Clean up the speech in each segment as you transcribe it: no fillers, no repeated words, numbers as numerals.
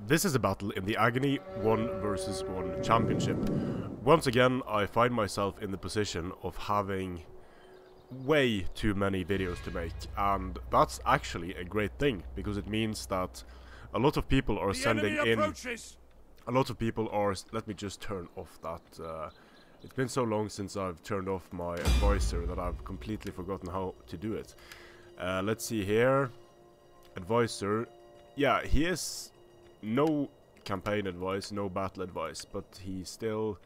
This is a battle in the Aggony 1v1 championship. Once again, I find myself in the position of having way too many videos to make, and that's actually a great thing, because it means that a lot of people are sending in... A lot of people are... Let me just turn off that... it's been so long since I've turned off my advisor that I've completely forgotten how to do it. Let's see here. Advisor. Yeah, he is... No campaign advice, no battle advice, but he still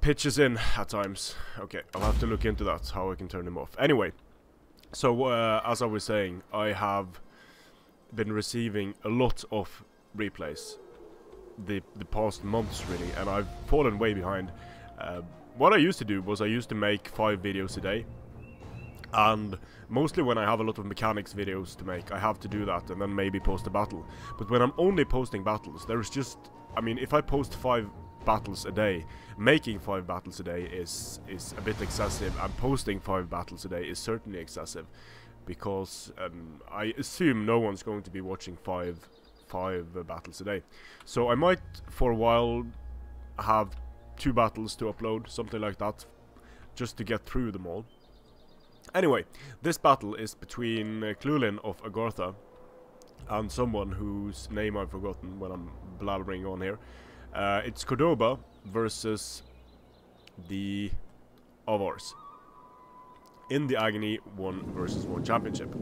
pitches in at times. Okay, I'll have to look into that, how I can turn him off. Anyway, so as I was saying, I have been receiving a lot of replays the past months really, and I've fallen way behind. What I used to do was I used to make 5 videos a day. And mostly when I have a lot of mechanics videos to make, I have to do that and then maybe post a battle. But when I'm only posting battles, there's just... I mean, if I post 5 battles a day, making 5 battles a day is a bit excessive, and posting 5 battles a day is certainly excessive. Because I assume no one's going to be watching 5 battles a day. So I might, for a while, have 2 battles to upload, something like that, just to get through them all. Anyway, this battle is between Llewelin of Agartha and someone whose name I've forgotten when I'm blabbering on here. It's Cordoba versus the Avars in the Aggony 1v1 championship.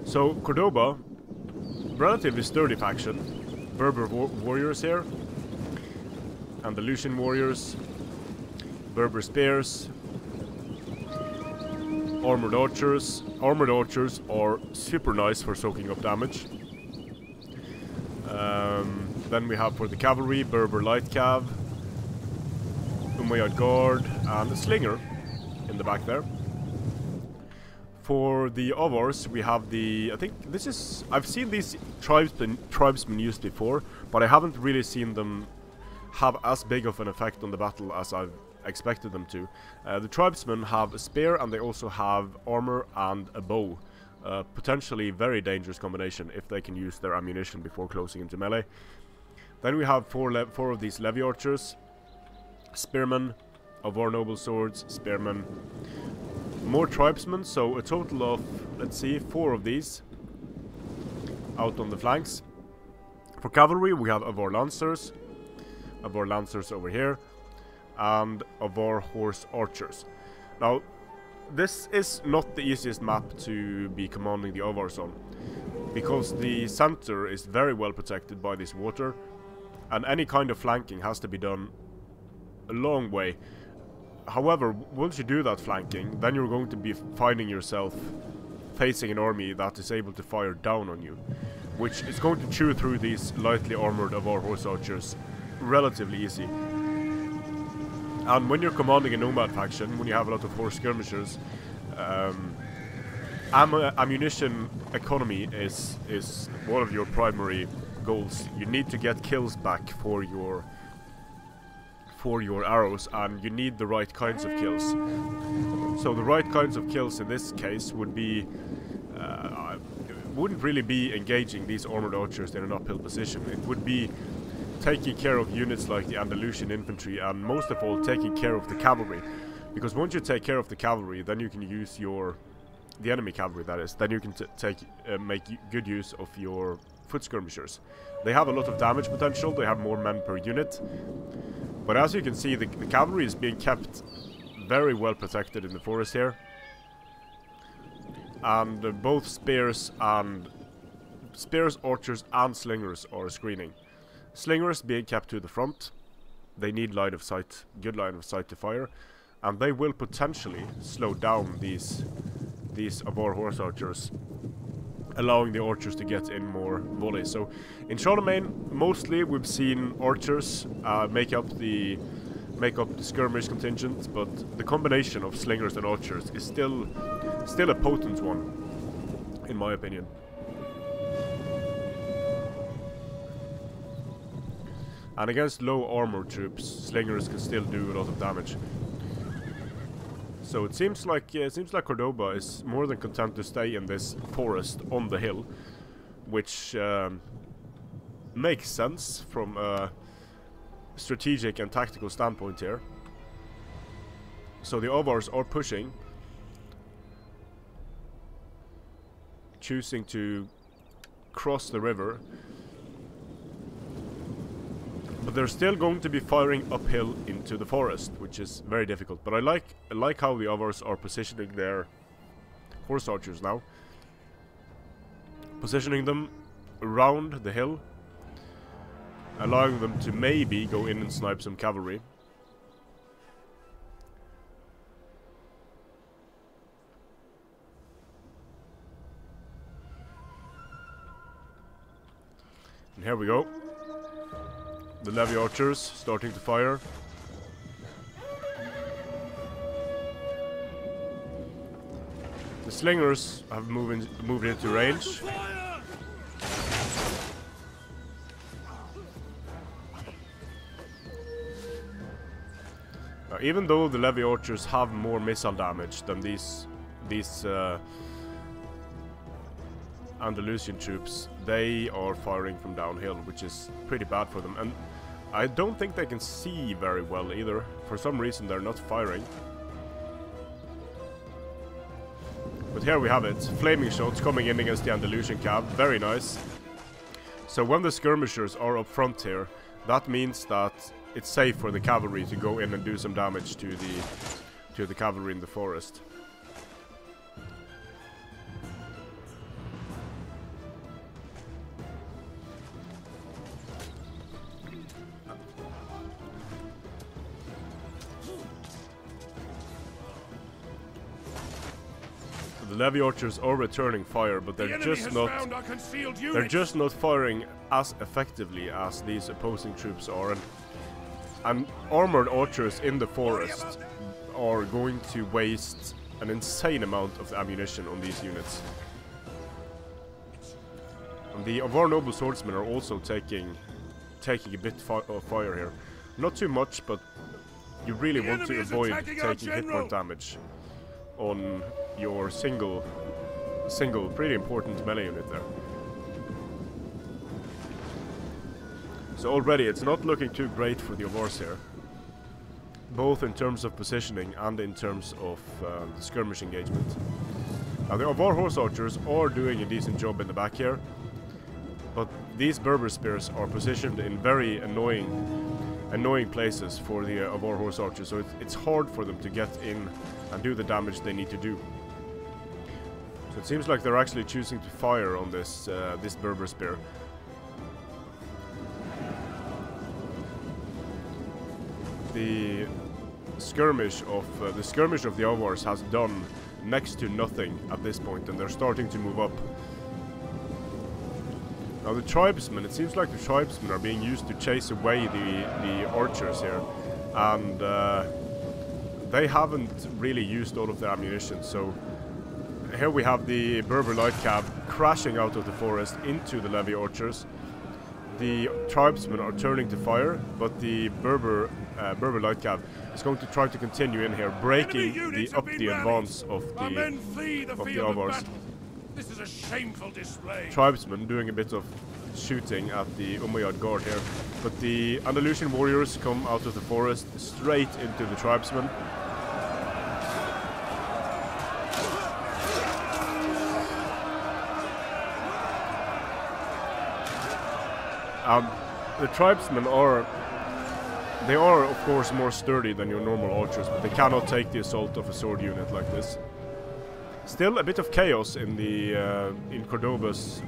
So Cordoba, relatively sturdy faction, Berber warriors here, Andalusian warriors, Berber spears, armored archers. Armored archers are super nice for soaking up damage. Then we have for the cavalry, Berber light cav, Umayyad guard, and a slinger in the back there. For the Avars, we have the... I think this is... I've seen these tribesmen used before, but I haven't really seen them have as big of an effect on the battle as I've expected them to. The tribesmen have a spear, and they also have armor and a bow. Potentially very dangerous combination if they can use their ammunition before closing into melee. Then we have 4 of these levy archers, spearmen, Avar noble swords, spearmen, more tribesmen, so a total of, let's see, 4 of these out on the flanks. For cavalry we have Avar lancers over here, and Avar horse archers. Now, this is not the easiest map to be commanding the Avars on, because the center is very well protected by this water, and any kind of flanking has to be done a long way. However, once you do that flanking, then you're going to be finding yourself facing an army that is able to fire down on you, which is going to chew through these lightly armored Avar horse archers relatively easy. And when you're commanding a nomad faction, when you have a lot of horse skirmishers, ammunition economy is one of your primary goals. You need to get kills back for your arrows, and you need the right kinds of kills. So the right kinds of kills in this case would be... wouldn't really be engaging these armored archers in an uphill position. It would be taking care of units like the Andalusian infantry, and most of all taking care of the cavalry, because once you take care of the cavalry, then you can use the enemy cavalry, that is, then you can make good use of your foot skirmishers. They have a lot of damage potential, they have more men per unit, but as you can see, the cavalry is being kept very well protected in the forest here, and both spears, archers and slingers are screening. Slingers being kept to the front. They need line of sight, good line of sight to fire, and they will potentially slow down these Avar horse archers, allowing the archers to get in more volleys. So in Charlemagne, mostly we've seen archers make up the skirmish contingent, but the combination of slingers and archers is still a potent one, in my opinion. And against low armor troops, slingers can still do a lot of damage. So it seems like Cordoba is more than content to stay in this forest on the hill, which makes sense from a strategic and tactical standpoint here. So the Avars are pushing, choosing to cross the river, but they're still going to be firing uphill into the forest, which is very difficult. But I like how the Avars are positioning their horse archers now, positioning them around the hill, allowing them to maybe go in and snipe some cavalry. And here we go. The Levy archers starting to fire. The slingers have moved into range. Now, even though the Levy archers have more missile damage than these Andalusian troops, they are firing from downhill, which is pretty bad for them. And I don't think they can see very well either. For some reason they're not firing. But here we have it. Flaming shots coming in against the Andalusian cav. Very nice. So when the skirmishers are up front here, that means that it's safe for the cavalry to go in and do some damage to the cavalry in the forest. The Levy archers are returning fire, but they're just not firing as effectively as these opposing troops are, and armored archers in the forest are going to waste an insane amount of ammunition on these units. And the Avar noble swordsmen are also taking a bit of fire here. Not too much, but you really want to avoid taking hit point damage on your single pretty important melee unit there. So already it's not looking too great for the Avars here, both in terms of positioning and in terms of the skirmish engagement. Now the Avar horse archers are doing a decent job in the back here, but these Berber spears are positioned in very annoying places for the Avar horse archers, so it's hard for them to get in and do the damage they need to do. So it seems like they're actually choosing to fire on this Berber spear. The skirmish of the Avars has done next to nothing at this point, and they're starting to move up. Now the tribesmen, it seems like the tribesmen are being used to chase away the archers here, and they haven't really used all of their ammunition. So here we have the Berber light cav crashing out of the forest into the Levy archers. The tribesmen are turning to fire, but the Berber light cav is going to try to continue in here, breaking the advance of the Avars. This is a shameful display. Tribesmen doing a bit of shooting at the Umayyad guard here, but the Andalusian warriors come out of the forest straight into the tribesmen. The tribesmen are of course more sturdy than your normal archers, but they cannot take the assault of a sword unit like this. Still a bit of chaos in in Cordoba's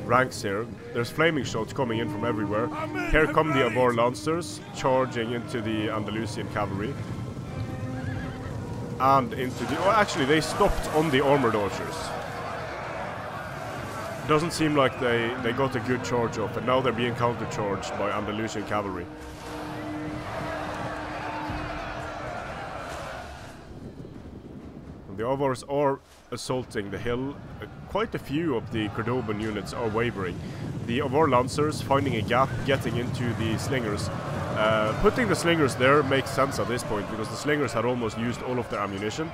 ranks here. There's flaming shots coming in from everywhere. Here come the Avar lancers charging into the Andalusian cavalry. And into the... Oh, actually, they stopped on the armored archers. Doesn't seem like they got a good charge off, and now they're being counter-charged by Andalusian cavalry. The Avars are assaulting the hill. Quite a few of the Cordoban units are wavering. The Avar lancers finding a gap, getting into the slingers, Putting the slingers there makes sense at this point, because the slingers had almost used all of their ammunition.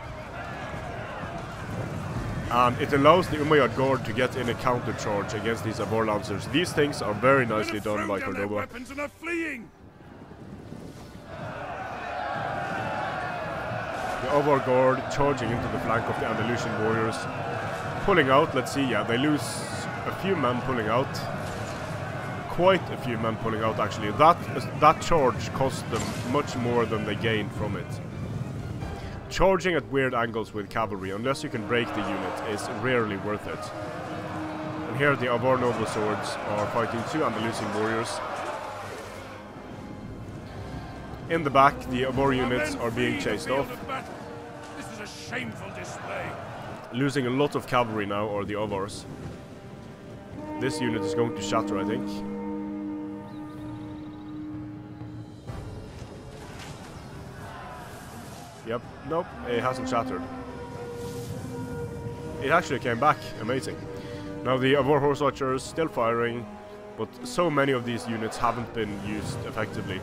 And it allows the Umayyad Guard to get in a counter charge against these Avar Lancers. These things are very nicely done by Cordoba. The Avar Guard charging into the flank of the Andalusian warriors. Pulling out, let's see, yeah, they lose a few men pulling out. Quite a few men pulling out, actually. That charge cost them much more than they gained from it. Charging at weird angles with cavalry, unless you can break the unit, is rarely worth it. And here the Avar Noble Swords are fighting two Andalusian warriors. In the back, the Avar units are being chased off. This is a shameful display. Losing a lot of cavalry now are the Avars. This unit is going to shatter, I think. Yep, nope, it hasn't shattered. It actually came back, amazing. Now the Avar Horse Archers still firing, but so many of these units haven't been used effectively.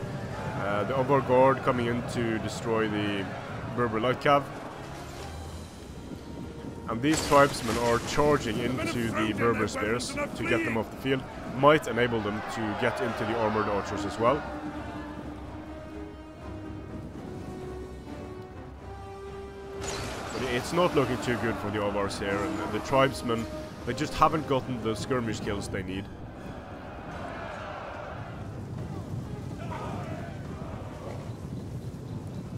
The Avar Guard coming in to destroy the Berber Light Cav. And these tribesmen are charging into the Berber Spears to get them off the field. Might enable them to get into the Armored Archers as well. It's not looking too good for the Avars here, and the tribesmen, they just haven't gotten the skirmish kills they need.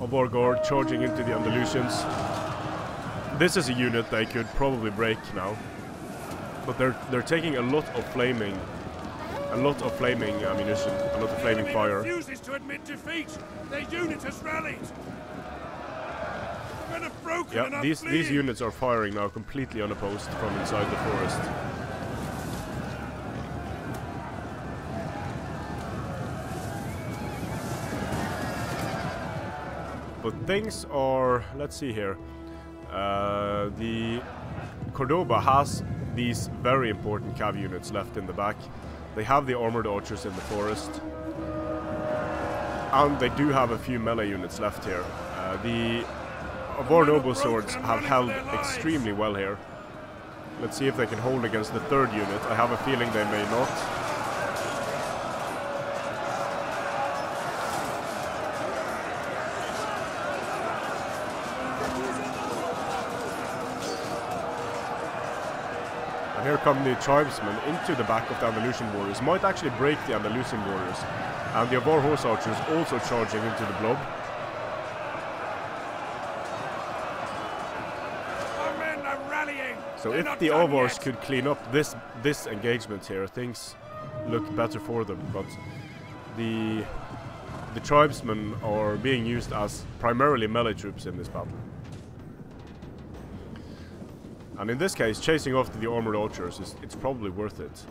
Avar Guard charging into the Andalusians. This is a unit they could probably break now, but they're taking a lot of flaming ammunition, a lot of flaming fire. Refuses to admit defeat. Their unit has rallied. Yeah, these units are firing now completely unopposed from inside the forest. But things are, let's see here. The Cordoba has these very important cav units left in the back. They have the armored archers in the forest. And they do have a few melee units left here. The Avar Noble Swords have held extremely well here. Let's see if they can hold against the third unit. I have a feeling they may not. And here come the tribesmen into the back of the Andalusian warriors. Might actually break the Andalusian warriors. And the Avar Horse Archers also charging into the blob. So if the Avars could clean up this engagement here, things look better for them. But the tribesmen are being used as primarily melee troops in this battle. And in this case, chasing off the armored archers it's probably worth it.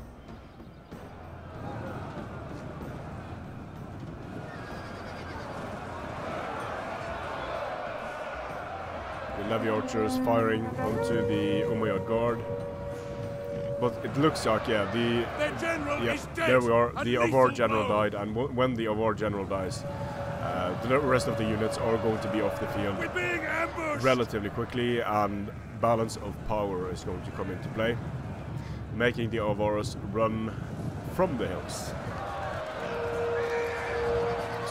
The Levy archers firing onto the Umayyad Guard. But it looks like, yeah, there we are. The Avar general died, and when the Avar general dies, the rest of the units are going to be off the field relatively quickly, and balance of power is going to come into play, making the Avars run from the hills.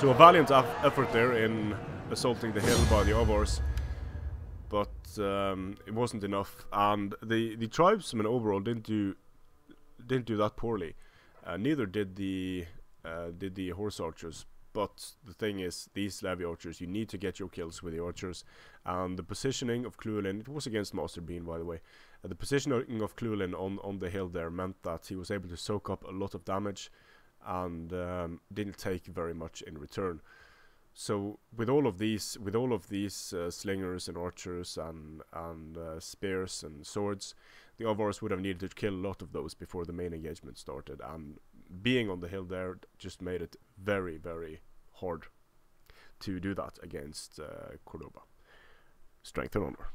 So a valiant effort there in assaulting the hill by the Avars, but it wasn't enough, and the tribesmen overall didn't do that poorly. Neither did the horse archers. But the thing is, these Levy archers, you need to get your kills with the archers, and the positioning of Llewelin, it was against Masterbean, by the way. The positioning of Llewelin on the hill there meant that he was able to soak up a lot of damage, and didn't take very much in return. So with all of these slingers and archers and spears and swords, the Avars would have needed to kill a lot of those before the main engagement started, and being on the hill there just made it very, very hard to do that against Cordoba. Strength and honor.